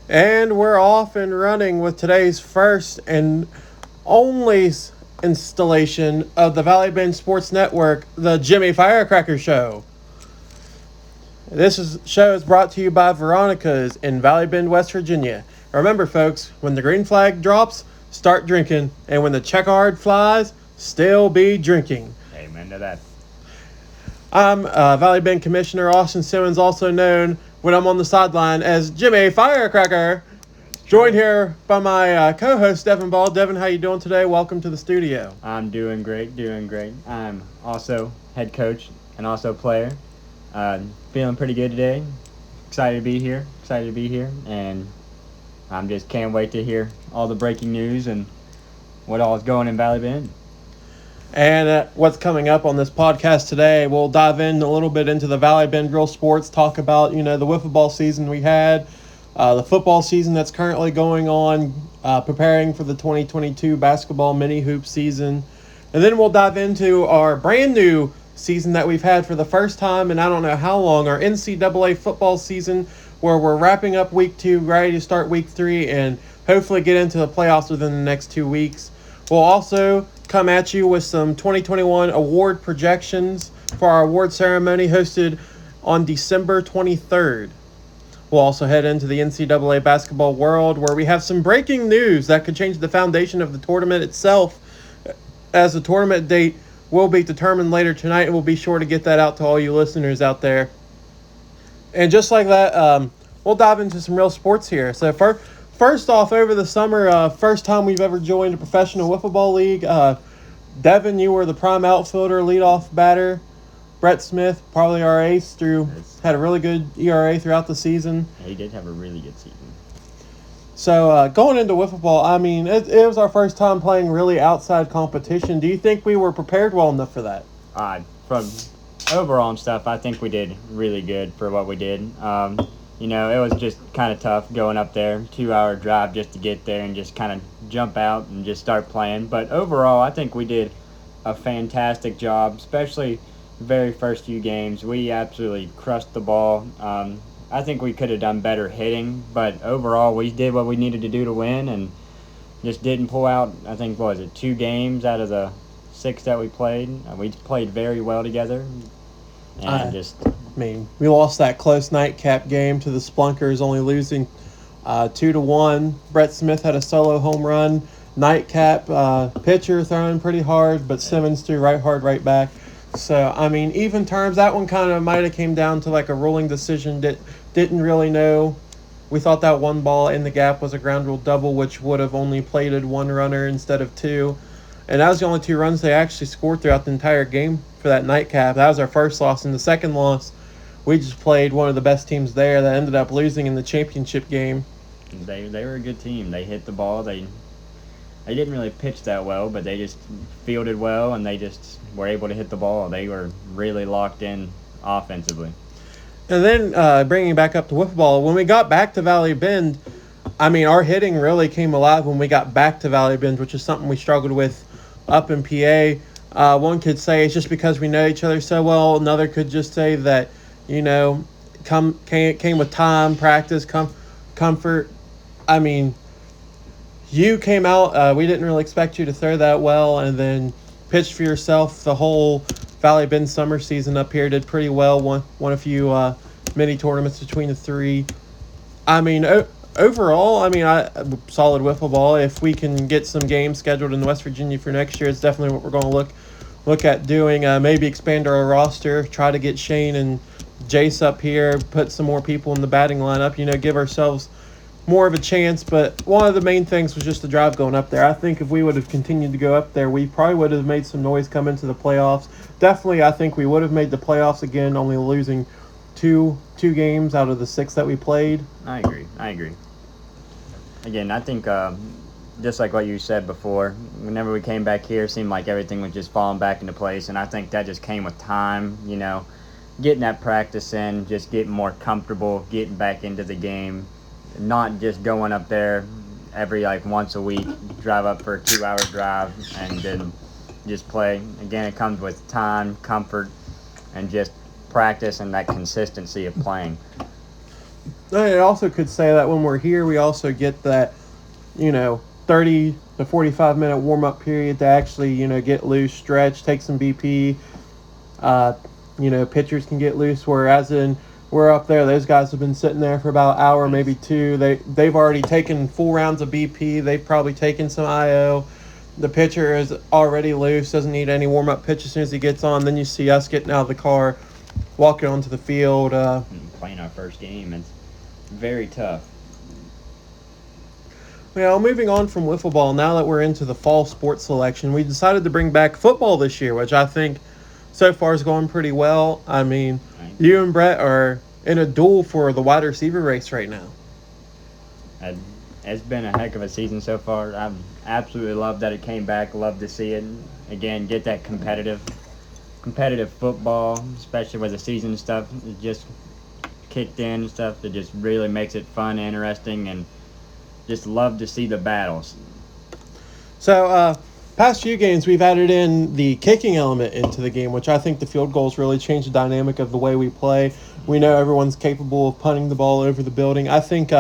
And we're off and running with today's first and only installation of the Valley Bend Sports Network, the Jimmy Firecracker Show. Show is brought to you by Veronica's in Valley Bend, West Virginia. Remember, folks, when the green flag drops, start drinking, and when the checkered flies, still be drinking. Amen to that. I'm Valley Bend Commissioner Austin Simmons, also known when I'm on the sideline as Jimmy Firecracker. Joined here by my co-host Devin Ball. Devin, how you doing today? Welcome to the studio. I'm doing great. I'm also head coach and also player. Feeling pretty good today. Excited to be here. And I'm just can't wait to hear all the breaking news and what all is going in Valley Bend. And what's coming up on this podcast today, we'll dive in a little bit into the Valley Bend Real Sports, talk about, the wiffle ball season we had, the football season that's currently going on, preparing for the 2022 basketball mini hoop season. And then we'll dive into our brand new season that we've had for the first time in I don't know how long, our NCAA football season, where we're wrapping up week 2, ready to start week 3, and hopefully get into the playoffs within the next 2 weeks. We'll also come at you with some 2021 award projections for our award ceremony hosted on December 23rd. We'll also head into the NCAA basketball world, where we have some breaking news that could change the foundation of the tournament itself, as the tournament date will be determined later tonight, and we'll be sure to get that out to all you listeners out there. And just like that, we'll dive into some real sports here. So first off, over the summer, first time we've ever joined a professional wiffle ball league. Devin, you were the prime outfielder, leadoff batter. Brett Smith, probably our ace, had a really good ERA throughout the season. He did have a really good season. So going into wiffle ball, I mean, it was our first time playing really outside competition. Do you think we were prepared well enough for that? From overall and stuff, I think we did really good for what we did. It was just kind of tough going up there, 2-hour drive just to get there and just kind of jump out and just start playing. But overall, I think we did a fantastic job, especially the very first few games. We absolutely crushed the ball. I think we could have done better hitting, but overall, we did what we needed to do to win and just didn't pull out, I think, 2 games out of the 6 that we played. We played very well together. And we lost that close nightcap game to the Splunkers, only losing 2-1. Brett Smith had a solo home run. Nightcap pitcher throwing pretty hard, but Simmons threw right hard right back. So, even terms, that one kind of might have came down to like a ruling decision that didn't really know. We thought that one ball in the gap was a ground rule double, which would have only plated 1 runner instead of 2. And that was the only 2 runs they actually scored throughout the entire game for that nightcap. That was our first loss. And the second loss, we just played one of the best teams there that ended up losing in the championship game. They were a good team. They hit the ball. They didn't really pitch that well, but they just fielded well, and they just were able to hit the ball. They were really locked in offensively. And then bringing it back up to wiffle ball, when we got back to Valley Bend, our hitting really came alive when we got back to Valley Bend, which is something we struggled with up in PA. One could say it's just because we know each other so well. Another could just say that, came with time, practice, comfort. You came out, we didn't really expect you to throw that well, and then pitched for yourself the whole Valley Bend summer season up here. Did pretty well, won a few mini tournaments between the 3. Overall, solid wiffle ball. If we can get some games scheduled in West Virginia for next year, it's definitely what we're going to look at doing. Maybe expand our roster, try to get Shane and Jace up here, put some more people in the batting lineup, give ourselves more of a chance. But one of the main things was just the drive going up there. I think if we would have continued to go up there, we probably would have made some noise come into the playoffs. Definitely, I think we would have made the playoffs again, only losing two games out of the 6 that we played. I agree. Again, I think just like what you said before, whenever we came back here, it seemed like everything was just falling back into place, and I think that just came with time, getting that practice in, just getting more comfortable, getting back into the game, not just going up there every once a week, drive up for a 2-hour drive and then just play. Again, it comes with time, comfort, and just practice and that consistency of playing. I also could say that when we're here, we also get that, 30 to 45-minute warm up period to actually, get loose, stretch, take some BP. Uh, pitchers can get loose. Whereas we're up there, those guys have been sitting there for about an hour, maybe two. They've already taken full rounds of BP. They've probably taken some IO. The pitcher is already loose, doesn't need any warm up pitch as soon as he gets on. Then you see us getting out of the car, walking onto the field. Playing our first game, it's very tough. Well, moving on from wiffle ball, now that we're into the fall sports selection, we decided to bring back football this year, which I think so far is going pretty well. I mean, Right? you and Brett are in a duel for the wide receiver race right now. Uh, it's been a heck of a season so far. I've absolutely loved that it came back. Love to see it again. Get that competitive football, especially with the season stuff. It just kicked in and stuff. That just really makes it fun, interesting, and just love to see the battles. So, past few games, we've added in the kicking element into the game, which I think the field goals really changed the dynamic of the way we play. We know everyone's capable of punting the ball over the building. I think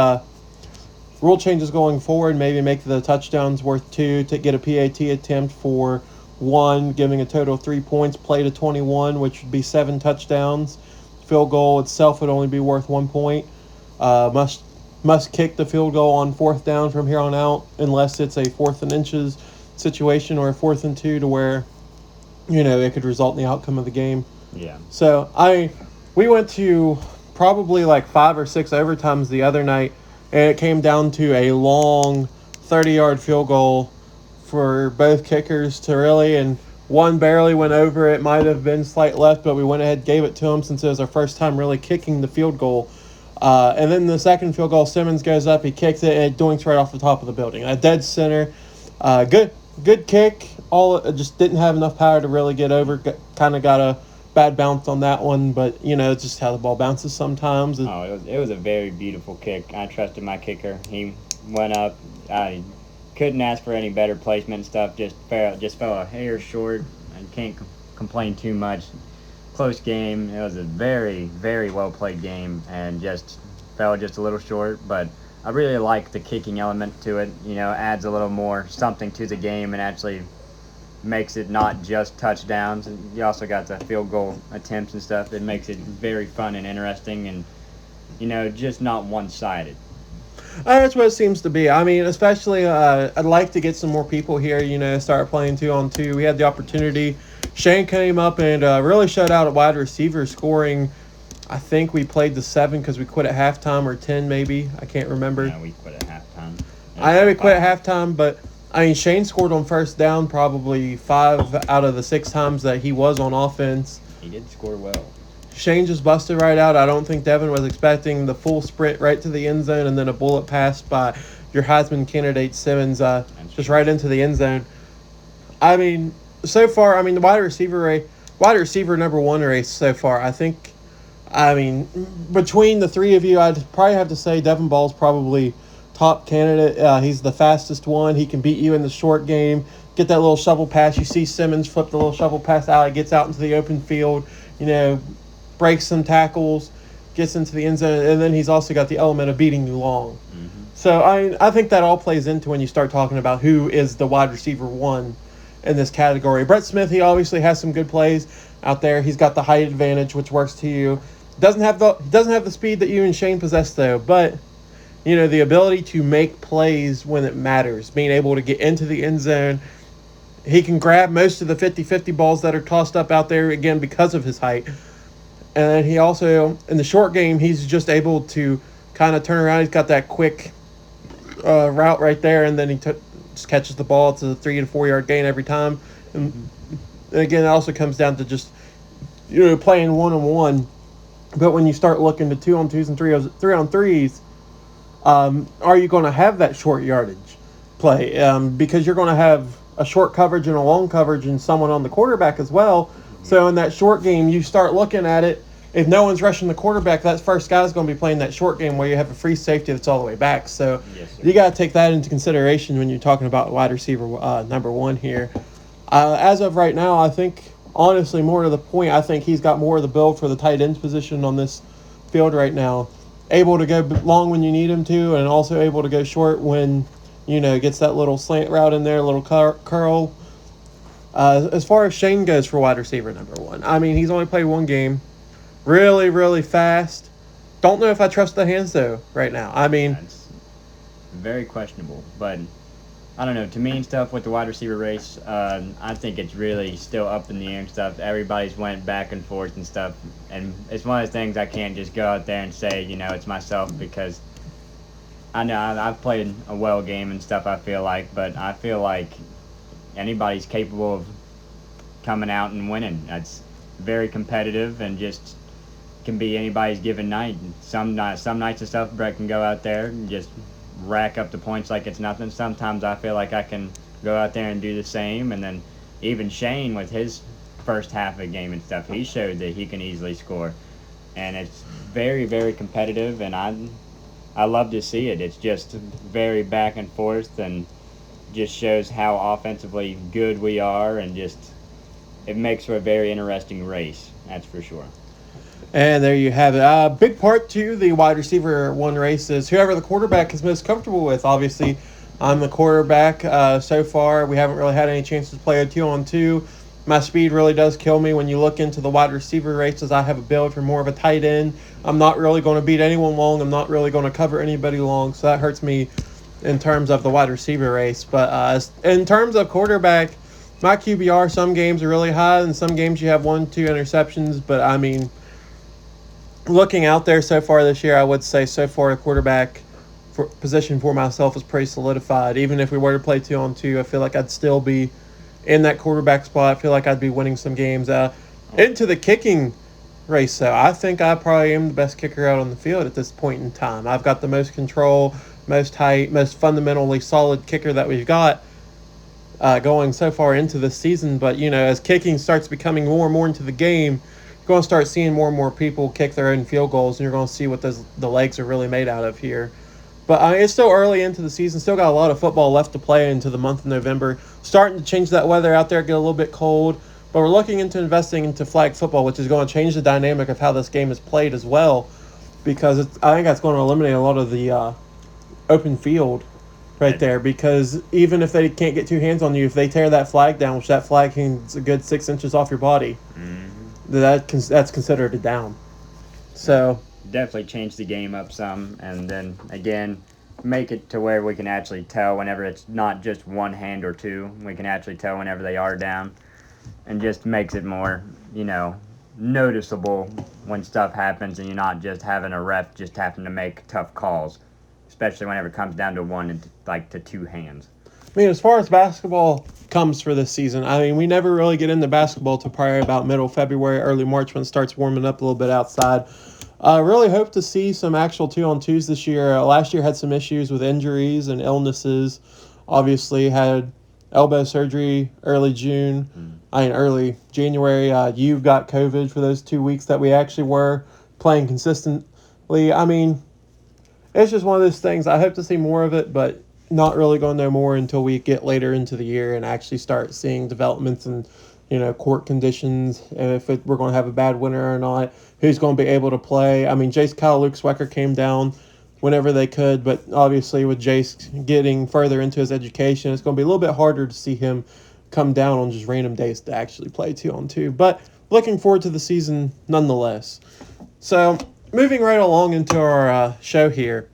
rule changes going forward, maybe make the touchdowns worth 2 to get a PAT attempt for 1, giving a total of 3 points, play to 21, which would be 7 touchdowns. Field goal itself would only be worth 1 point. Must kick the field goal on 4th down from here on out, unless it's a 4th and inches situation or a 4th and 2 to where, it could result in the outcome of the game. Yeah. So we went to probably like 5 or 6 overtimes the other night, and it came down to a long 30-yard field goal for both kickers to really, and one barely went over. It might have been slight left, but we went ahead and gave it to him since it was our first time really kicking the field goal. And then the second field goal, Simmons goes up, he kicks it, and it doinks right off the top of the building. A dead center. Good kick. Just didn't have enough power to really get over. Kind of got a bad bounce on that one, but, it's just how the ball bounces sometimes. It was a very beautiful kick. I trusted my kicker. He went up. I couldn't ask for any better placement and stuff. Just fell a hair short. I can't complain too much. Close game. It was a very, very well played game, and just fell just a little short. But I really like the kicking element to it. Adds a little more something to the game and actually makes it not just touchdowns. You also got the field goal attempts and stuff. It makes it very fun and interesting, and just not one-sided. That's what it seems to be. I mean, especially I'd like to get some more people here, start playing 2-on-2. We had the opportunity. Shane came up and really shut out at wide receiver, scoring. I think we played the 7 because we quit at halftime, or 10 maybe. I can't remember. Yeah, we quit at halftime. I know we quit at halftime, but Shane scored on first down probably 5 out of the 6 times that he was on offense. He did score well. Shane just busted right out. I don't think Devin was expecting the full sprint right to the end zone and then a bullet pass by your Heisman candidate Simmons just right into the end zone. So far, the wide receiver number 1 race so far, I think, between the 3 of you, I'd probably have to say Devin Ball's probably top candidate. He's the fastest one. He can beat you in the short game. Get that little shovel pass. You see Simmons flip the little shovel pass out. He gets out into the open field, breaks some tackles, gets into the end zone, and then he's also got the element of beating you long. Mm-hmm. So I think that all plays into when you start talking about who is the wide receiver 1 in this category. Brett Smith, he obviously has some good plays out there. He's got the height advantage, which works to you. Doesn't have the speed that you and Shane possess, though, but the ability to make plays when it matters, being able to get into the end zone. He can grab most of the 50-50 balls that are tossed up out there, again, because of his height. And then he also, in the short game, he's just able to kind of turn around. He's got that quick route right there, and then he just catches the ball. It's a 3 and 4 yard gain every time. And again, it also comes down to just playing 1-on-1. But when you start looking to 2-on-2s and 3-on-3s, are you going to have that short yardage play? Because you're going to have a short coverage and a long coverage and someone on the quarterback as well. So in that short game, you start looking at it. If no one's rushing the quarterback, that first guy's going to be playing that short game where you have a free safety that's all the way back. So you got to take that into consideration when you're talking about wide receiver number 1 here. As of right now, I think, honestly, more to the point, I think he's got more of the build for the tight end position on this field right now. able to go long when you need him to, and also able to go short when, gets that little slant route in there, a little curl. As far as Shane goes for wide receiver number one, I mean, he's only played one game. Really, really fast. Don't know if I trust the hands, though, right now. I mean, That's very questionable, but I don't know. To me and stuff with the wide receiver race, I think it's really still up in the air and stuff. Everybody's went back and forth and stuff, and it's one of those things I can't just go out there and say, it's myself, because I know I've played a well game and stuff. I feel like, but I feel like anybody's capable of coming out and winning. That's very competitive and just can be anybody's given night. Some nights and stuff, Brett can go out there and just rack up the points like it's nothing. Sometimes I feel like I can go out there and do the same. And then even Shane with his first half of the game and stuff, he showed that he can easily score. And it's very, very competitive, and I love to see it. It's just very back and forth, and just shows how offensively good we are, and just it makes for a very interesting race. That's for sure. and there you have it. Big part to the wide receiver one race is whoever the quarterback is most comfortable with. Obviously, I'm the quarterback so far. We haven't really had any chances to play a 2-on-2. My speed really does kill me when you look into the wide receiver races. I have a build for more of a tight end. I'm not really going to beat anyone long. I'm not really going to cover anybody long, so that hurts me in terms of the wide receiver race. But in terms of quarterback, my QBR, some games are really high, and some games you have 1-2 interceptions. But, I mean, looking out there so far this year, I would say so far the quarterback position for myself is pretty solidified. Even if we were to play 2-on-2, I feel like I'd still be in that quarterback spot. I feel like I'd be winning some games. Into the kicking race, though, I think I probably am the best kicker out on the field at this point in time. I've got the most control, most height, most fundamentally solid kicker that we've got going so far into this season. But, as kicking starts becoming more and more into the game, you're going to start seeing more and more people kick their own field goals, and you're going to see what the legs are really made out of here. But it's still early into the season. Still got a lot of football left to play into the month of November. Starting to change that weather out there, get a little bit cold. But we're looking into investing into flag football, which is going to change the dynamic of how this game is played as well. Because I think that's going to eliminate a lot of the open field right there. Because even if they can't get two hands on you, if they tear that flag down, which that flag is a good 6 inches off your body, that's considered a down. So Definitely change the game up some, and then again make it to where we can actually tell whenever it's not just one hand or two. We can actually tell whenever they are down, and just makes it more noticeable when stuff happens, and you're not just having a ref just having to make tough calls, especially whenever it comes down to one and to two hands. I mean, as far as basketball comes for this season, I mean, we never really get into basketball till probably about middle February, early March when it starts warming up a little bit outside. I really hope to see some actual 2-on-2s this year. Last year had some issues with injuries and illnesses. Obviously had elbow surgery early early January. You got COVID for those 2 weeks that we actually were playing consistently. I mean, it's just one of those things. I hope to see more of it, but not really going to know more until we get later into the year and actually start seeing developments and court conditions, and if we're going to have a bad winter or not, who's going to be able to play. I mean, Luke Swecker came down whenever they could, but obviously with Jace getting further into his education, it's going to be a little bit harder to see him come down on just random days to actually play 2-on-2. But looking forward to the season nonetheless. So moving right along into our show here,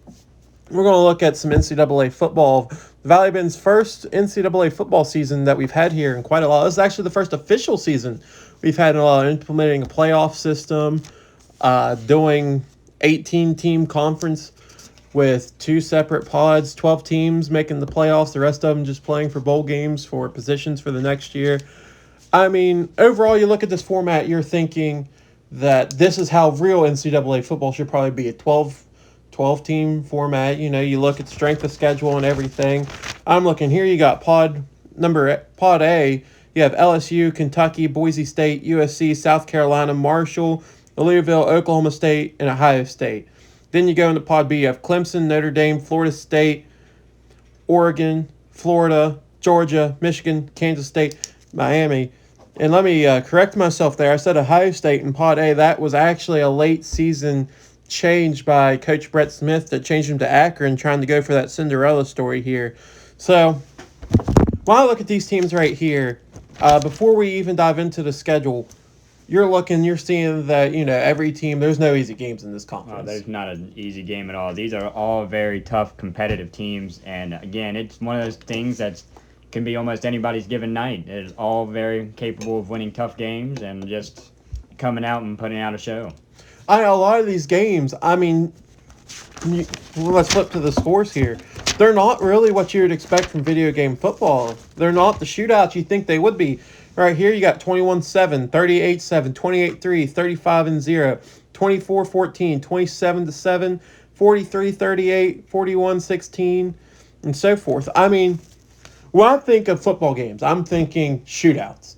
we're going to look at some NCAA football. Valley Bend's first NCAA football season that we've had here in quite a while. This is actually the first official season we've had implementing a playoff system, doing 18-team conference with 2 separate pods, 12 teams making the playoffs, the rest of them just playing for bowl games for positions for the next year. I mean, overall, you look at this format, you're thinking that this is how real NCAA football should probably be, a 12-team format. You look at strength of schedule and everything. I'm looking here. You got Pod A. You have LSU, Kentucky, Boise State, USC, South Carolina, Marshall, Louisville, Oklahoma State, and Ohio State. Then you go into Pod B. You have Clemson, Notre Dame, Florida State, Oregon, Florida, Georgia, Michigan, Kansas State, Miami. And let me correct myself there. I said Ohio State in Pod A. That was actually a late season changed by Coach Brett Smith that changed him to Akron, trying to go for that Cinderella story here. So when I look at these teams right here, before we even dive into the schedule, you're seeing that, every team, there's no easy games in this conference. There's not an easy game at all. These are all very tough, competitive teams, and again, it's one of those things that can be almost anybody's given night. It's all very capable of winning tough games and just coming out and putting out a show. A lot of these games, let's flip to the scores here. They're not really what you would expect from video game football. They're not the shootouts you think they would be. Right here, you got 21-7, 38-7, 28-3, 35-0, 24-14, 27-7, 43-38, 41-16, and so forth. When I think of football games, I'm thinking shootouts.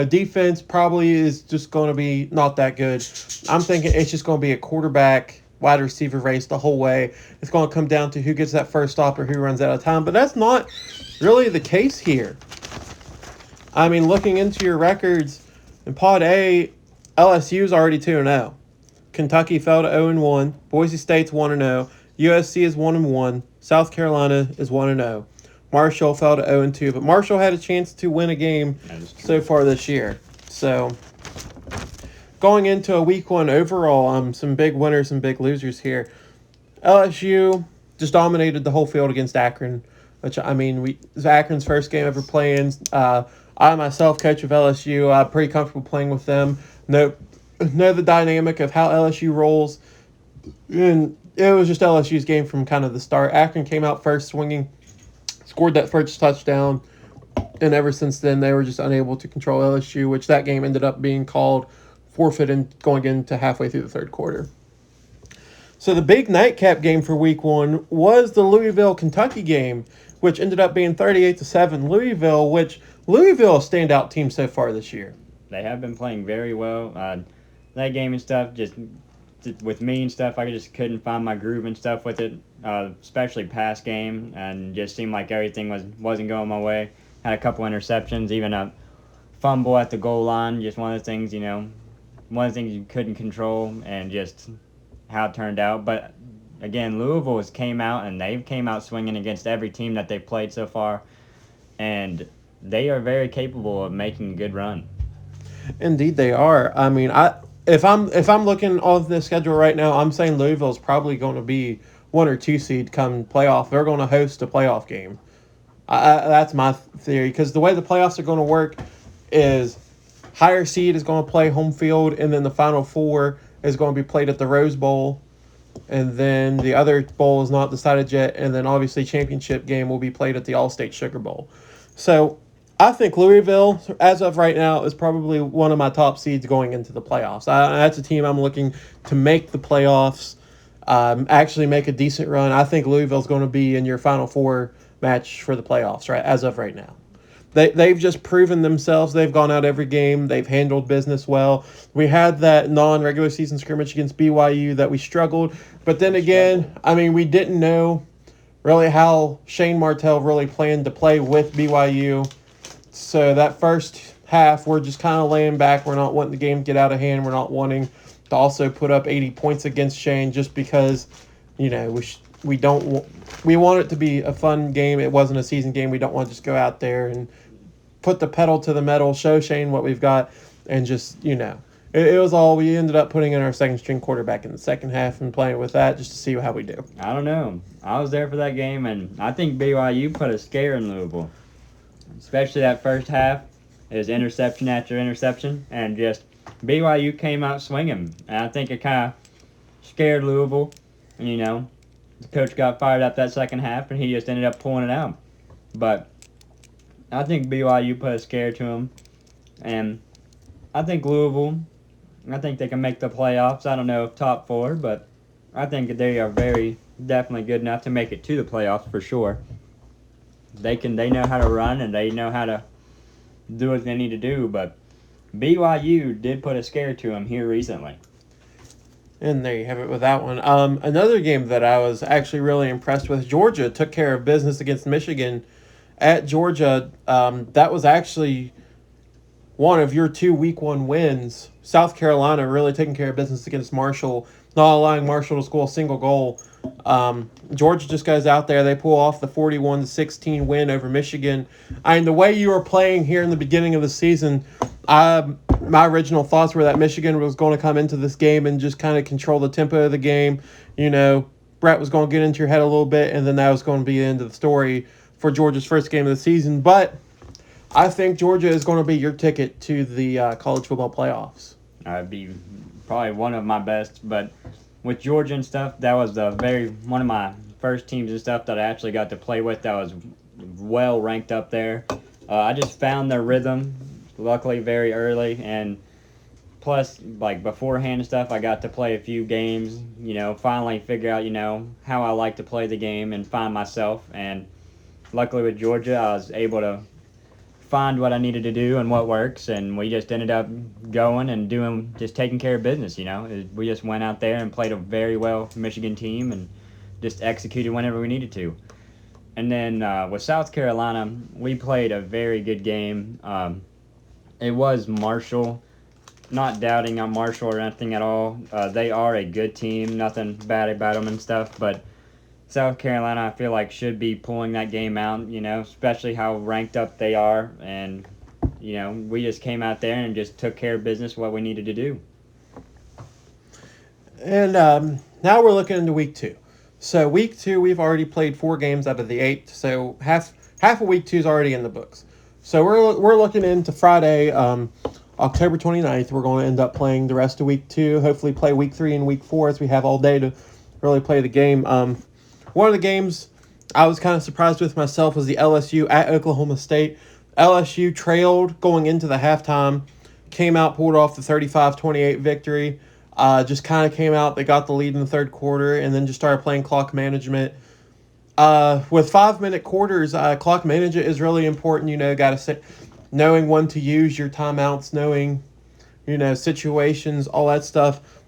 Defense probably is just going to be not that good. I'm thinking it's just going to be a quarterback, wide receiver race the whole way. It's going to come down to who gets that first stop or who runs out of time. But that's not really the case here. Looking into your records, in Pod A, LSU is already 2-0. Kentucky fell to 0-1. Boise State's 1-0. USC is 1-1. South Carolina is 1-0. Marshall fell to 0-2, but Marshall had a chance to win a game so far this year. So, going into a week one overall, some big winners and big losers here. LSU just dominated the whole field against Akron, which, it was Akron's first game ever playing. I myself, coach of LSU, I'm pretty comfortable playing with them. Know the dynamic of how LSU rolls. And it was just LSU's game from kind of the start. Akron came out first swinging, scored that first touchdown, and ever since then they were just unable to control LSU, which that game ended up being called forfeit and going into halfway through the third quarter. So the big nightcap game for week one was the Louisville-Kentucky game, which ended up being 38-7. Louisville a standout team so far this year. They have been playing very well. That game and stuff, just with me and stuff, I just couldn't find my groove and stuff with it, especially pass game, and just seemed like everything wasn't going my way. Had a couple interceptions, even a fumble at the goal line, just one of the things, one of the things you couldn't control, and just how it turned out. But again, Louisville came out swinging against every team that they've played so far, and they are very capable of making a good run. Indeed, they are. If I'm looking on the schedule right now, I'm saying Louisville's probably going to be 1 or 2 seed come playoff. They're going to host a playoff game. That's my theory, because the way the playoffs are going to work is higher seed is going to play home field, and then the Final Four is going to be played at the Rose Bowl, and then the other bowl is not decided yet, and then obviously championship game will be played at the All-State Sugar Bowl. So I think Louisville, as of right now, is probably one of my top seeds going into the playoffs. That's a team I'm looking to make the playoffs, actually make a decent run. I think Louisville's going to be in your Final Four match for the playoffs, right? As of right now. They've just proven themselves. They've gone out every game. They've handled business well. We had that non-regular season scrimmage against BYU that we struggled. But then again, we didn't know really how Shane Martell really planned to play with BYU. So that first half, we're just kind of laying back. We're not wanting the game to get out of hand. We're not wanting to also put up 80 points against Shane just because, we want it to be a fun game. It wasn't a season game. We don't want to just go out there and put the pedal to the metal, show Shane what we've got, and just, it was all we ended up putting in our second string quarterback in the second half and playing with that just to see how we do. I don't know. I was there for that game, and I think BYU put a scare in Louisville, especially that first half. It was interception after interception, and just BYU came out swinging, and I think it kind of scared Louisville. And, the coach got fired up that second half, and he just ended up pulling it out. But I think BYU put a scare to him, and I think Louisville, I think they can make the playoffs. I don't know if top 4, but I think they are very definitely good enough to make it to the playoffs for sure. They know how to run, and they know how to do what they need to do, but BYU did put a scare to them here recently. And there you have it with that one. Another game that I was actually really impressed with, Georgia took care of business against Michigan at Georgia. That was actually one of your 2 week 1 wins. South Carolina really taking care of business against Marshall not allowing Marshall to score a single goal. Georgia just goes out there. They pull off the 41-16 win over Michigan. I mean, the way you were playing here in the beginning of the season, my original thoughts were that Michigan was going to come into this game and just kind of control the tempo of the game. Brett was going to get into your head a little bit, and then that was going to be the end of the story for Georgia's first game of the season. But I think Georgia is going to be your ticket to the college football playoffs. I'd be probably one of my best, but with Georgia and stuff, that was one of my first teams and stuff that I actually got to play with. That was well ranked up there. I just found their rhythm, luckily very early, and plus like beforehand and stuff, I got to play a few games. Finally figure out how I like to play the game and find myself. And luckily with Georgia, I was able to find what I needed to do and what works, and we just ended up going and just taking care of business. We just went out there and played a very well Michigan team and just executed whenever we needed to. And then with South Carolina, we played a very good game. It was Marshall. Not doubting on Marshall or anything at all. They are a good team. Nothing bad about them and stuff, but South Carolina, I feel like, should be pulling that game out, especially how ranked up they are. And, we just came out there and just took care of business, what we needed to do. And now we're looking into week 2. So week 2, we've already played 4 games out of the 8. So half of week 2 is already in the books. So we're looking into Friday, October 29th. We're going to end up playing the rest of week 2. Hopefully play week 3 and week 4 as we have all day to really play the game. One of the games I was kind of surprised with myself was the LSU at Oklahoma State. LSU trailed going into the halftime, came out, pulled off the 35-28 victory. Just kind of came out, they got the lead in the third quarter, and then just started playing clock management. With 5-minute quarters, clock management is really important. Got to say, knowing when to use your timeouts, knowing, situations, all that stuff.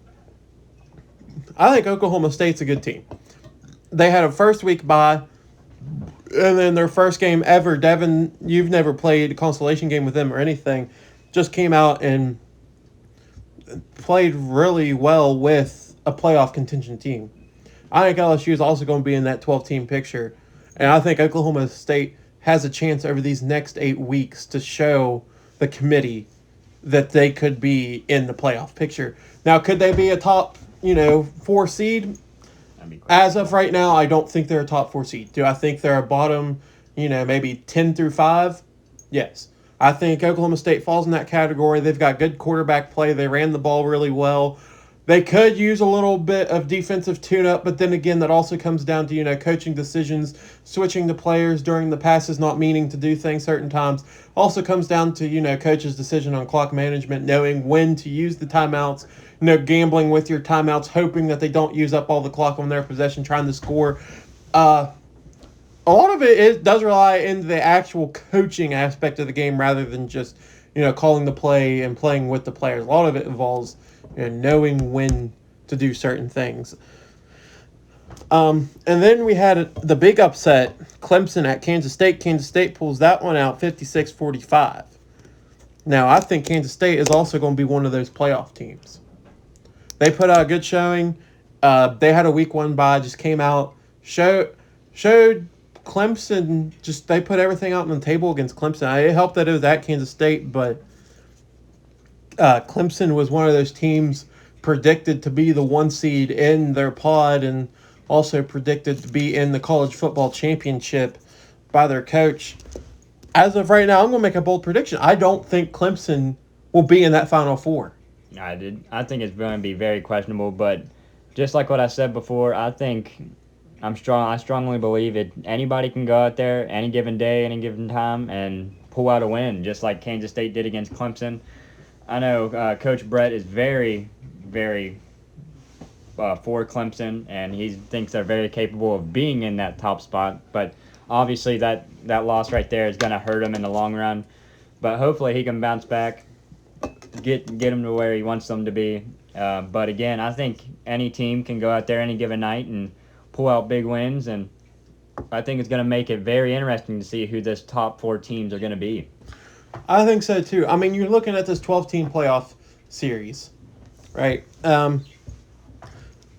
I think Oklahoma State's a good team. They had a first week bye, and then their first game ever. Devin, you've never played a consolation game with them or anything. Just came out and played really well with a playoff contention team. I think LSU is also going to be in that 12-team picture. And I think Oklahoma State has a chance over these next 8 weeks to show the committee that they could be in the playoff picture. Now, could they be a top, 4 seed? As of right now, I don't think they're a top 4 seed. Do I think they're a bottom, maybe 10 through 5? Yes. I think Oklahoma State falls in that category. They've got good quarterback play. They ran the ball really well. They could use a little bit of defensive tune-up, but then again, that also comes down to, coaching decisions, switching the players during the passes, not meaning to do things certain times. Also comes down to, coach's decision on clock management, knowing when to use the timeouts, gambling with your timeouts, hoping that they don't use up all the clock on their possession, trying to score. A lot of it does rely in the actual coaching aspect of the game rather than just, calling the play and playing with the players. A lot of it involves knowing when to do certain things. And then we had the big upset, Clemson at Kansas State. Kansas State pulls that one out 56-45. Now, I think Kansas State is also going to be one of those playoff teams. They put out a good showing. They had a week 1 bye, just came out, showed Clemson, they put everything out on the table against Clemson. It helped that it was at Kansas State, but Clemson was one of those teams predicted to be the 1 seed in their pod and also predicted to be in the college football championship by their coach. As of right now, I'm going to make a bold prediction. I don't think Clemson will be in that Final Four. I think it's going to be very questionable, but just like what I said before, I strongly believe it. Anybody can go out there any given day, any given time, and pull out a win, just like Kansas State did against Clemson. I know Coach Brett is very, very for Clemson, and he thinks they're very capable of being in that top spot. But obviously that loss right there is going to hurt him in the long run. But hopefully he can bounce back, get him to where he wants them to be. But again, I think any team can go out there any given night and pull out big wins, and I think it's going to make it very interesting to see who this top 4 teams are going to be. I think so too. I mean, you're looking at this 12-team playoff series, right?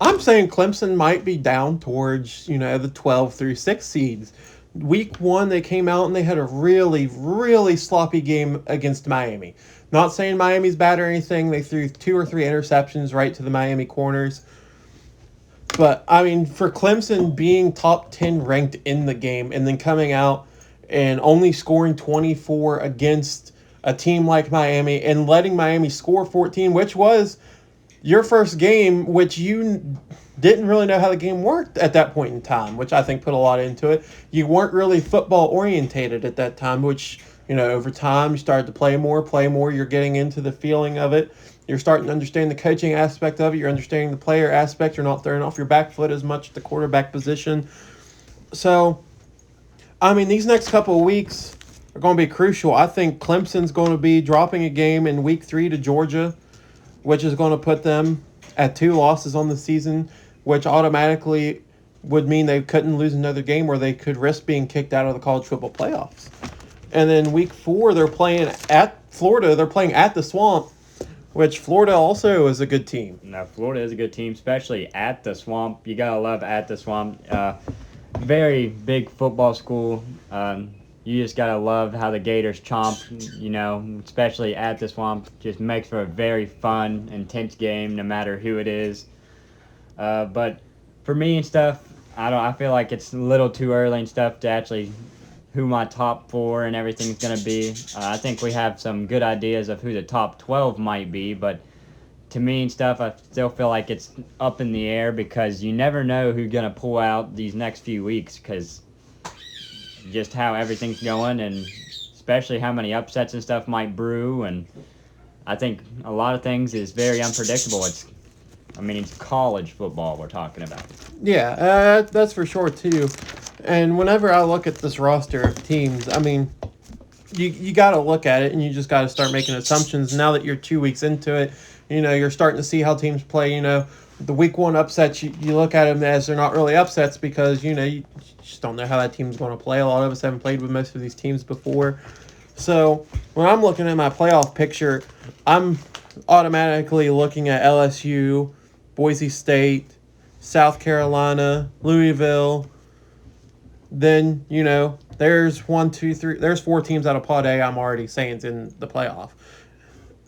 I'm saying Clemson might be down towards, the 12 through 6 seeds. Week 1, they came out and they had a really, really sloppy game against Miami. Not saying Miami's bad or anything. They threw 2 or 3 interceptions right to the Miami corners. But, I mean, for Clemson being top 10 ranked in the game and then coming out and only scoring 24 against a team like Miami and letting Miami score 14, which was your first game, which you didn't really know how the game worked at that point in time, which I think put a lot into it. You weren't really football orientated at that time, which, over time you started to play more. You're getting into the feeling of it. You're starting to understand the coaching aspect of it. You're understanding the player aspect. You're not throwing off your back foot as much at the quarterback position. So, I mean, these next couple of weeks are going to be crucial. I think Clemson's going to be dropping a game in week 3 to Georgia, which is going to put them at 2 losses on the season, which automatically would mean they couldn't lose another game or they could risk being kicked out of the college football playoffs. And then week 4, they're playing at Florida. They're playing at the Swamp, which Florida also is a good team. No, Florida is a good team, especially at the Swamp. You gotta love at the Swamp. Very big football school. You just gotta love how the Gators chomp. Especially at the Swamp, just makes for a very fun, intense game, no matter who it is. But for me and stuff, I feel like it's a little too early and stuff to actually who my top 4 and everything's going to be. I think we have some good ideas of who the top 12 might be, but to me and stuff, I still feel like it's up in the air because you never know who's going to pull out these next few weeks because just how everything's going and especially how many upsets and stuff might brew. And I think a lot of things is very unpredictable. It's college football we're talking about. Yeah, that's for sure, too. And whenever I look at this roster of teams, I mean, you got to look at it and you just got to start making assumptions. Now that you're 2 weeks into it, you're starting to see how teams play. The week 1 upsets, you look at them as they're not really upsets because, you just don't know how that team's going to play. A lot of us haven't played with most of these teams before. So when I'm looking at my playoff picture, I'm automatically looking at LSU, Boise State, South Carolina, Louisville. Then, there's 1, 2, 3, there's 4 teams out of Pod A I'm already saying is in the playoff.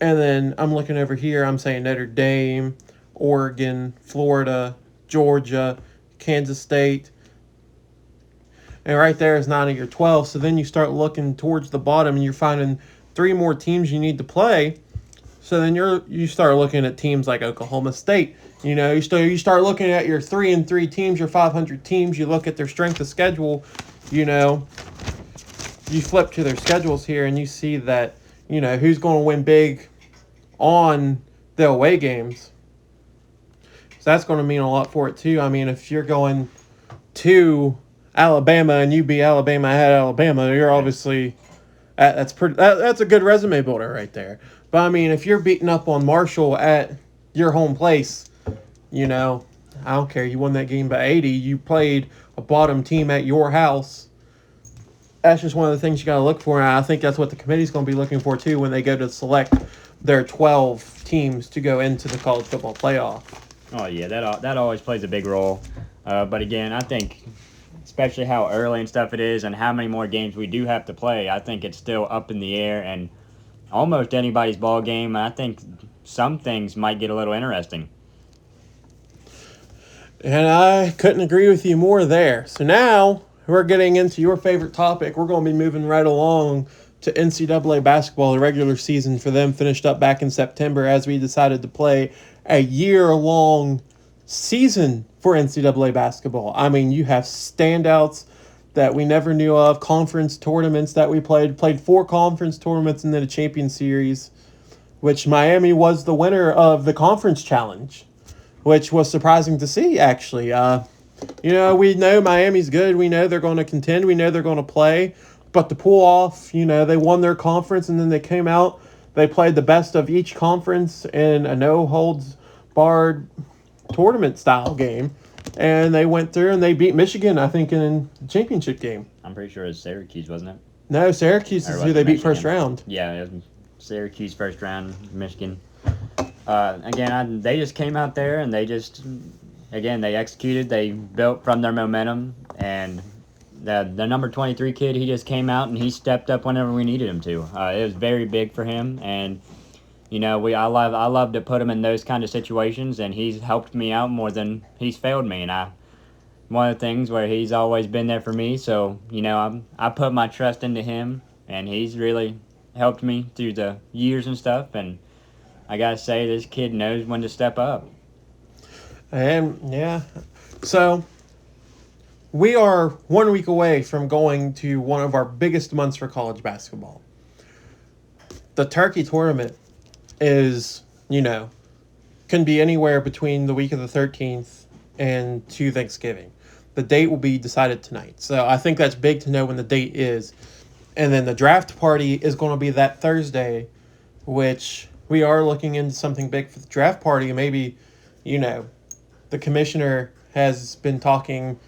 And then I'm looking over here, I'm saying Notre Dame, Oregon, Florida, Georgia, Kansas State. And right there is 9 of your 12. So then you start looking towards the bottom and you're finding 3 more teams you need to play. So then you start looking at teams like Oklahoma State. You start looking at your 3-3 teams, your 500 teams. You look at their strength of schedule. You flip to their schedules here and you see that who's going to win big on the away games. So that's going to mean a lot for it too. I mean, if you're going to Alabama and you beat Alabama at Alabama, you're obviously that's a good resume builder right there. But I mean, if you're beating up on Marshall at your home place, I don't care. You won that game by 80. You played a bottom team at your house. That's just one of the things you got to look for. And I think that's what the committee's going to be looking for, too, when they go to select their 12 teams to go into the college football playoff. Oh, yeah, that always plays a big role. But, again, I think especially how early and stuff it is and how many more games we do have to play, I think it's still up in the air and almost anybody's ball game. And I think some things might get a little interesting. And I couldn't agree with you more there. So now we're getting into your favorite topic. We're going to be moving right along to NCAA basketball. The regular season for them finished up back in September as we decided to play a year-long season for NCAA basketball. I mean, you have standouts that we never knew of, conference tournaments that we played 4 conference tournaments and then a champion series, which Miami was the winner of the conference challenge, which was surprising to see, actually. We know Miami's good. We know they're going to contend. We know they're going to play. But to pull off, they won their conference and then they came out. They played the best of each conference in a no-holds-barred tournament-style game. And they went through and they beat Michigan, I think, in the championship game. I'm pretty sure it was Syracuse, wasn't it? No, Syracuse is who they beat first round. Yeah, it was Syracuse first round, Michigan. Again, they just came out there and they just again, they executed. They built from their momentum, and the number 23 kid, he just came out and he stepped up whenever we needed him to. It was very big for him, and I love to put him in those kind of situations, and he's helped me out more than he's failed me. And one of the things where he's always been there for me. So I put my trust into him, and he's really helped me through the years and stuff. And I gotta say, this kid knows when to step up. And yeah, so we are 1 week away from going to one of our biggest months for college basketball. The Turkey tournament is, can be anywhere between the week of the 13th and to Thanksgiving. The date will be decided tonight. So I think that's big to know when the date is. And then the draft party is going to be that Thursday, which we are looking into something big for the draft party. Maybe, the commissioner has been talking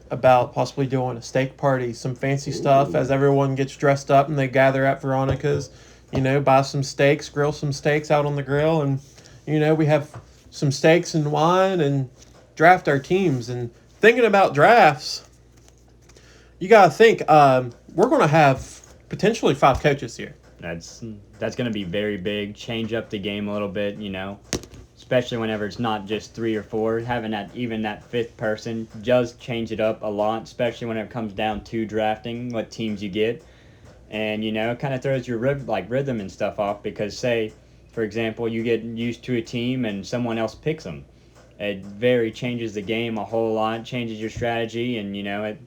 about possibly doing a steak party, some fancy stuff as everyone gets dressed up and they gather at Veronica's, buy some steaks, grill some steaks out on the grill, and, we have some steaks and wine and draft our teams. And thinking about drafts, you got to think, we're going to have potentially 5 coaches here. That's going to be very big. Change up the game a little bit, especially whenever it's not just 3 or 4. Having that fifth person does change it up a lot, especially when it comes down to drafting what teams you get. And, it kind of throws your rhythm and stuff off because, say, for example, you get used to a team and someone else picks them. It very changes the game a whole lot, changes your strategy, and, it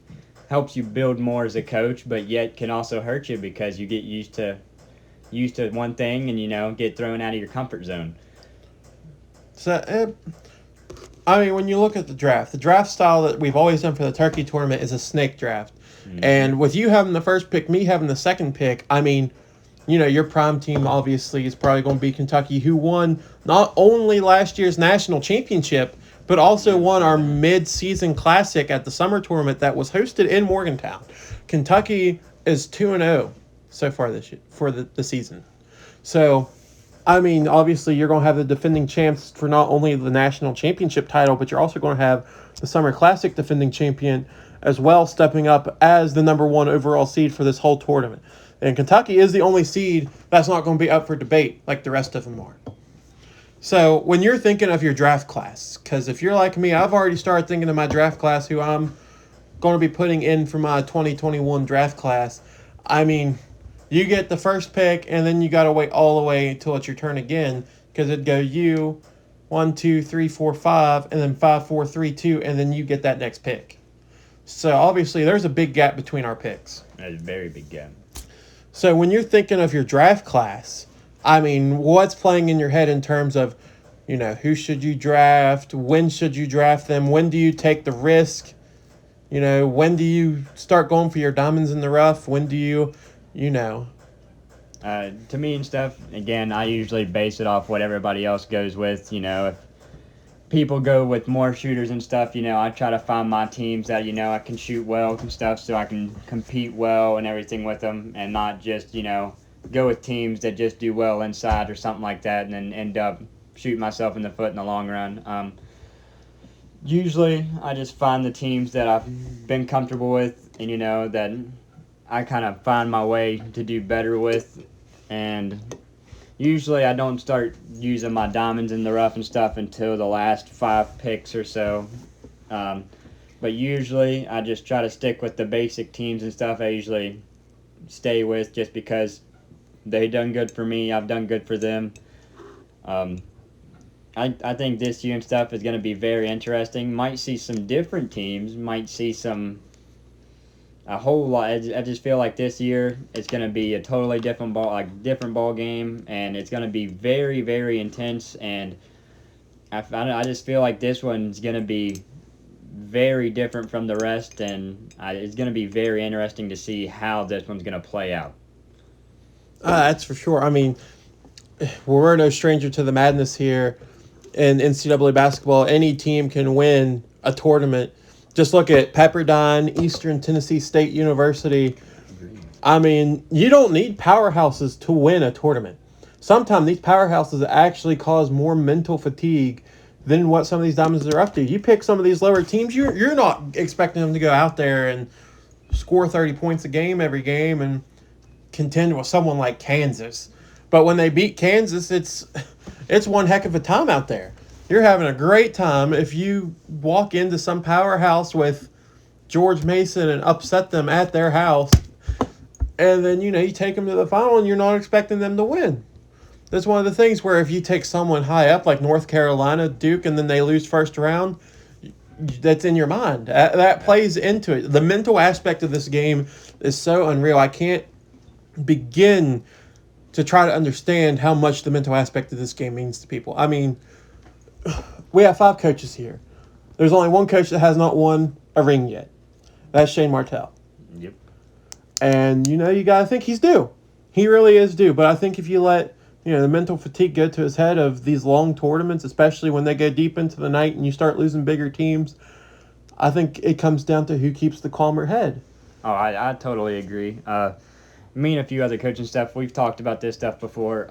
helps you build more as a coach, but yet can also hurt you because you get used to one thing and, get thrown out of your comfort zone. So, when you look at the draft style that we've always done for the Turkey tournament is a snake draft. Mm-hmm. And with you having the first pick, me having the second pick, your prime team obviously is probably going to be Kentucky, who won not only last year's national championship, but also won our mid-season classic at the summer tournament that was hosted in Morgantown. Kentucky is 2-0 so far this year for the season. So, obviously you're going to have the defending champs for not only the national championship title, but you're also going to have the Summer Classic defending champion as well, stepping up as the number 1 overall seed for this whole tournament. And Kentucky is the only seed that's not going to be up for debate like the rest of them are. So when you're thinking of your draft class, because if you're like me, I've already started thinking of my draft class, who I'm going to be putting in for my 2021 draft class. You get the first pick, and then you got to wait all the way until it's your turn again, because it'd go you, 1, 2, 3, 4, 5, and then 5, 4, 3, 2, and then you get that next pick. So obviously there's a big gap between our picks. That's a very big gap. So when you're thinking of your draft class, what's playing in your head in terms of, who should you draft? When should you draft them? When do you take the risk? When do you start going for your diamonds in the rough? When do you, To me and stuff, again, I usually base it off what everybody else goes with. If people go with more shooters and stuff, I try to find my teams that, I can shoot well and stuff so I can compete well and everything with them and not just, go with teams that just do well inside or something like that and then end up shooting myself in the foot in the long run. Usually I just find the teams that I've been comfortable with and, that I kind of find my way to do better with. And usually I don't start using my diamonds in the rough and stuff until the last 5 picks or so. But usually I just try to stick with the basic teams and stuff I usually stay with just because they done good for me. I've done good for them. I think this year and stuff is going to be very interesting. Might see some different teams. Might see a whole lot. I just feel like this year it's going to be a totally different ball game, and it's going to be very, very intense. And I just feel like this one's going to be very different from the rest, and it's going to be very interesting to see how this one's going to play out. That's for sure. We're no stranger to the madness here in NCAA basketball. Any team can win a tournament. Just look at Pepperdine, Eastern Tennessee State University. You don't need powerhouses to win a tournament. Sometimes these powerhouses actually cause more mental fatigue than what some of these diamonds are up to. You pick some of these lower teams, you're not expecting them to go out there and score 30 points a game every game and contend with someone like Kansas. But when they beat Kansas, it's one heck of a time out there. You're having a great time if you walk into some powerhouse with George Mason and upset them at their house, and then you take them to the final and you're not expecting them to win. That's one of the things where if you take someone high up like North Carolina, Duke, and then they lose first round, that's in your mind. That plays into it. The mental aspect of this game is so unreal. I can't begin to try to understand how much the mental aspect of this game means to people. I mean, we have 5 coaches here. There's only one coach that has not won a ring yet. That's Shane Martell. Yep. And, you got to think he's due. He really is due. But I think if you let, the mental fatigue go to his head of these long tournaments, especially when they go deep into the night and you start losing bigger teams, I think it comes down to who keeps the calmer head. Oh, I totally agree. Me and a few other coaching stuff, we've talked about this stuff before.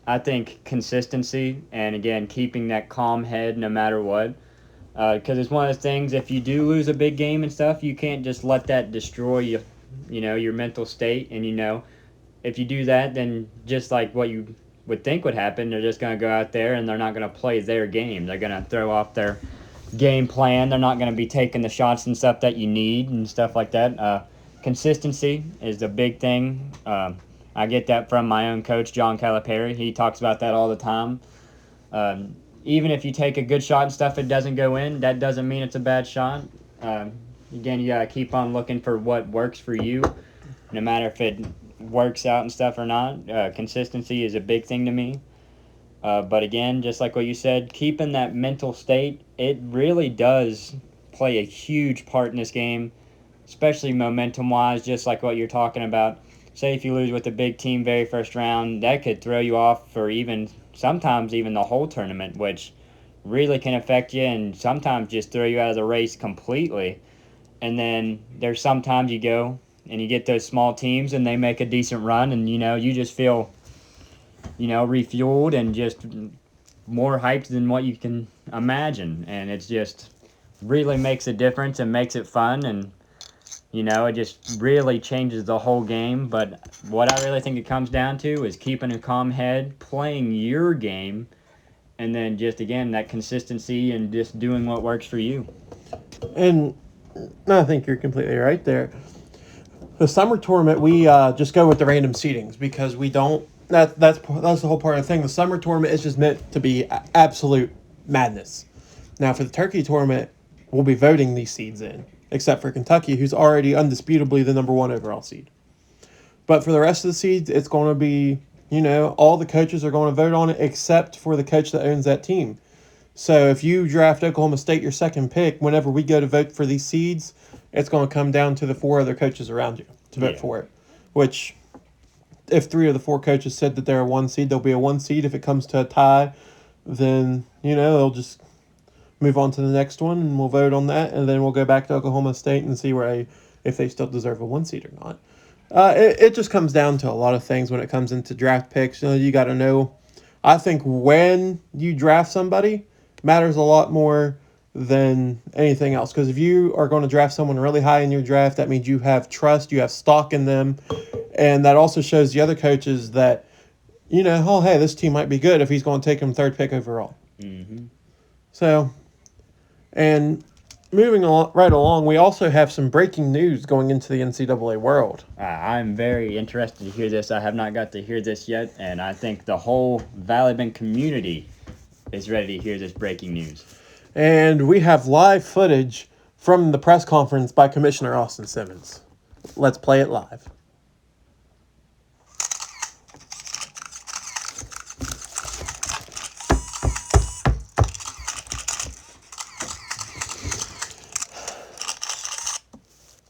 I think consistency and, again, keeping that calm head no matter what. Because it's one of those things, if you do lose a big game and stuff, you can't just let that destroy your mental state. And, if you do that, then just like what you would think would happen, they're just going to go out there and they're not going to play their game. They're going to throw off their game plan. They're not going to be taking the shots and stuff that you need and stuff like that. Consistency is a big thing. I get that from my own coach, John Calipari. He talks about that all the time. Even if you take a good shot and stuff, it doesn't go in, that doesn't mean it's a bad shot. Again, you got to keep on looking for what works for you, no matter if it works out and stuff or not. Consistency is a big thing to me. But again, just like what you said, keeping that mental state, it really does play a huge part in this game, especially momentum-wise, just like what you're talking about. Say if you lose with a big team very first round, that could throw you off for sometimes even the whole tournament, which really can affect you and sometimes just throw you out of the race completely. And then there's sometimes you go and you get those small teams and they make a decent run and, you just feel, refueled and just more hyped than what you can imagine. And it's just really makes a difference and makes it fun and, it just really changes the whole game. But what I really think it comes down to is keeping a calm head, playing your game, and then just, again, that consistency and just doing what works for you. And I think you're completely right there. The summer tournament, we just go with the random seedings because we don't. That's the whole part of the thing. The summer tournament is just meant to be absolute madness. Now, for the turkey tournament, we'll be voting these seeds in, except for Kentucky, who's already undisputably the number 1 overall seed. But for the rest of the seeds, it's going to be, all the coaches are going to vote on it except for the coach that owns that team. So if you draft Oklahoma State your second pick, whenever we go to vote for these seeds, it's going to come down to the 4 other coaches around you to vote for it. Which, if 3 of the 4 coaches said that they're a 1 seed, they'll be a 1 seed. If it comes to a tie, then, they'll just move on to the next one, and we'll vote on that, and then we'll go back to Oklahoma State and see if they still deserve a 1 seed or not. It just comes down to a lot of things when it comes into draft picks. You got to know. I think when you draft somebody matters a lot more than anything else. Because if you are going to draft someone really high in your draft, that means you have trust, you have stock in them, and that also shows the other coaches that, oh, hey, this team might be good if he's going to take him 3rd pick overall. Mm-hmm. So, and moving right along, we also have some breaking news going into the NCAA world. I'm very interested to hear this. I have not got to hear this yet, and I think the whole Valley Bend community is ready to hear this breaking news. And we have live footage from the press conference by Commissioner Austin Simmons. Let's play it live.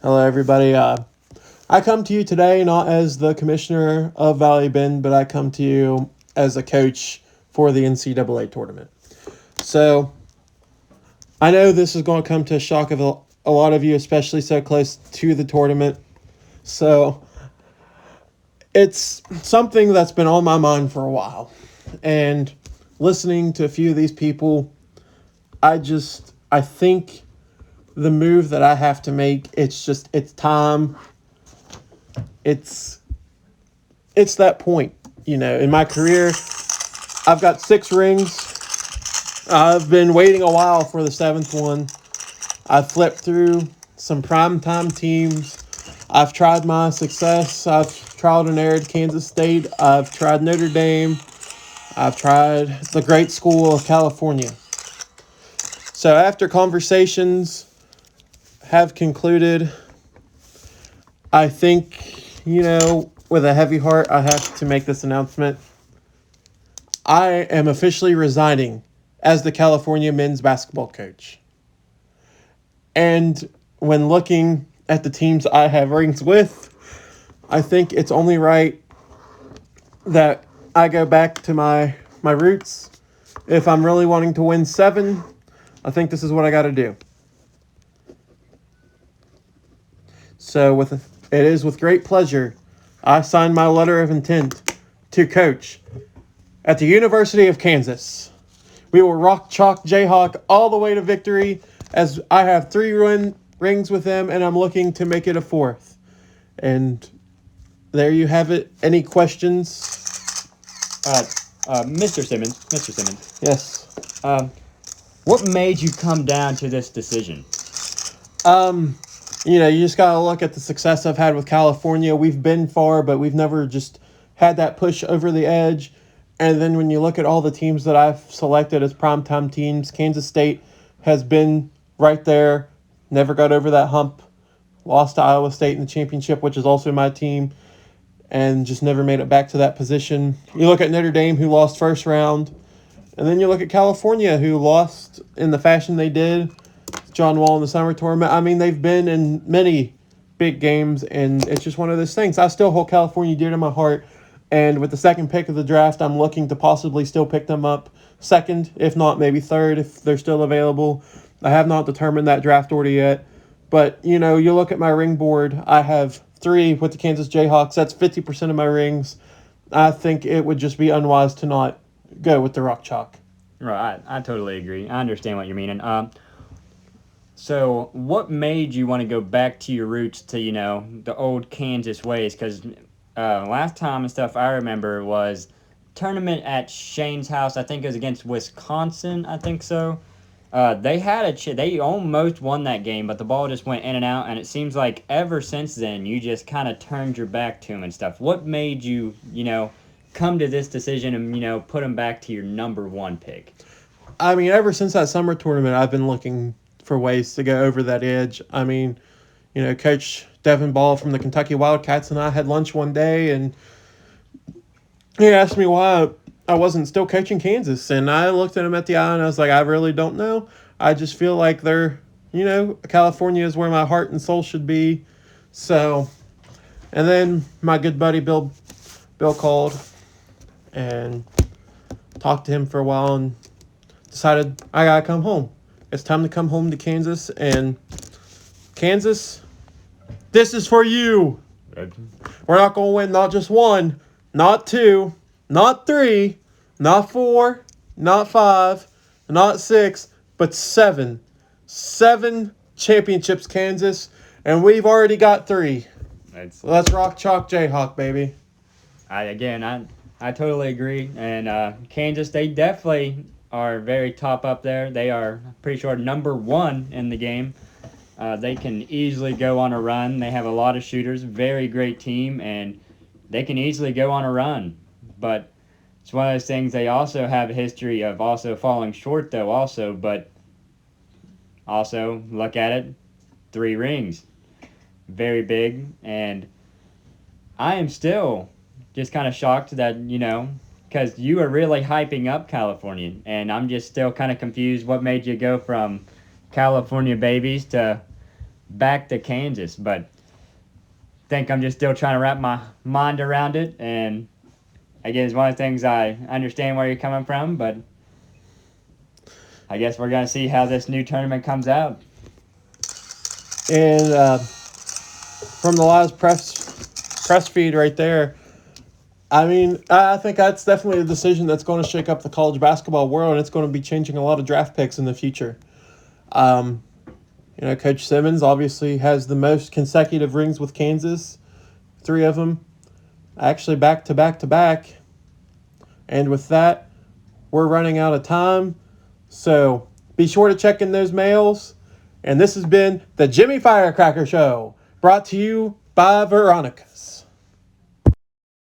Hello, everybody. I come to you today not as the commissioner of Valley Bend, but I come to you as a coach for the NCAA tournament. So, I know this is going to come to a shock of a lot of you, especially so close to the tournament. So, it's something that's been on my mind for a while. And listening to a few of these people I think the move that I have to make, it's time. It's that point. In my career, I've got 6 rings. I've been waiting a while for the 7th one. I've flipped through some primetime teams. I've tried my success. I've tried and erred Kansas State. I've tried Notre Dame. I've tried the great school of California. So after conversations have concluded, I think, with a heavy heart, I have to make this announcement. I am officially resigning as the California men's basketball coach. And when looking at the teams I have rings with, I think it's only right that I go back to my roots. If I'm really wanting to win 7, I think this is what I got to do. So it is with great pleasure I sign my letter of intent to coach at the University of Kansas. We will rock chalk Jayhawk all the way to victory, as I have 3 rings with them, and I'm looking to make it a 4th. And there you have it. Any questions? Mr. Simmons. Yes. What made you come down to this decision? You just got to look at the success I've had with California. We've been far, but we've never just had that push over the edge. And then when you look at all the teams that I've selected as primetime teams, Kansas State has been right there, never got over that hump, lost to Iowa State in the championship, which is also my team, and just never made it back to that position. You look at Notre Dame, who lost first round, and then you look at California, who lost in the fashion they did, John Wall in the summer tournament. I mean, they've been in many big games, and it's just one of those things. I still hold California dear to my heart. And with the 2nd pick of the draft, I'm looking to possibly still pick them up 2nd, if not maybe 3rd, if they're still available. I have not determined that draft order yet. But, you look at my ring board. I have 3 with the Kansas Jayhawks. That's 50% of my rings. I think it would just be unwise to not go with the rock chalk. Right, I totally agree. I understand what you're meaning. So what made you want to go back to your roots to, the old Kansas ways? Because last time and stuff I remember was tournament at Shane's house. I think it was against Wisconsin. I think so. They had they almost won that game, but the ball just went in and out. And it seems like ever since then you just kind of turned your back to him and stuff. What made you, come to this decision and put him back to your number 1 pick? I mean, ever since that summer tournament, I've been looking for ways to go over that edge. I mean, Coach Devin Ball from the Kentucky Wildcats and I had lunch one day, and he asked me why I wasn't still coaching Kansas. And I looked at him at the eye, and I was like, I really don't know. I just feel like California is where my heart and soul should be. So, and then my good buddy Bill called and talked to him for a while and decided I got to come home. It's time to come home to Kansas. And Kansas, this is for you. We're not going to win not just 1, not 2, not 3, not 4, not 5, not 6, but 7. 7 championships, Kansas. And we've already got 3. Let's rock chalk Jayhawk, baby. I totally agree. And Kansas, they definitely are very top up there. They are pretty sure number 1 in the game. They can easily go on a run. They have a lot of shooters, very great team, and they can easily go on a run. But it's one of those things. They also have a history of also falling short, though. But look at it, 3 rings, very big. And I am still just kind of shocked that because you are really hyping up California, and I'm just still kind of confused what made you go from California babies to back to Kansas. But I think I'm just still trying to wrap my mind around it, and again, it's one of the things I understand where you're coming from, but I guess we're going to see how this new tournament comes out. And from the last press feed right there, I mean, I think that's definitely a decision that's going to shake up the college basketball world, and it's going to be changing a lot of draft picks in the future. Um, Coach Simmons obviously has the most consecutive rings with Kansas, 3 of them, actually back to back to back. And with that, we're running out of time. So be sure to check in those mails. And this has been the Jimmy Firecracker Show, brought to you by Veronica's.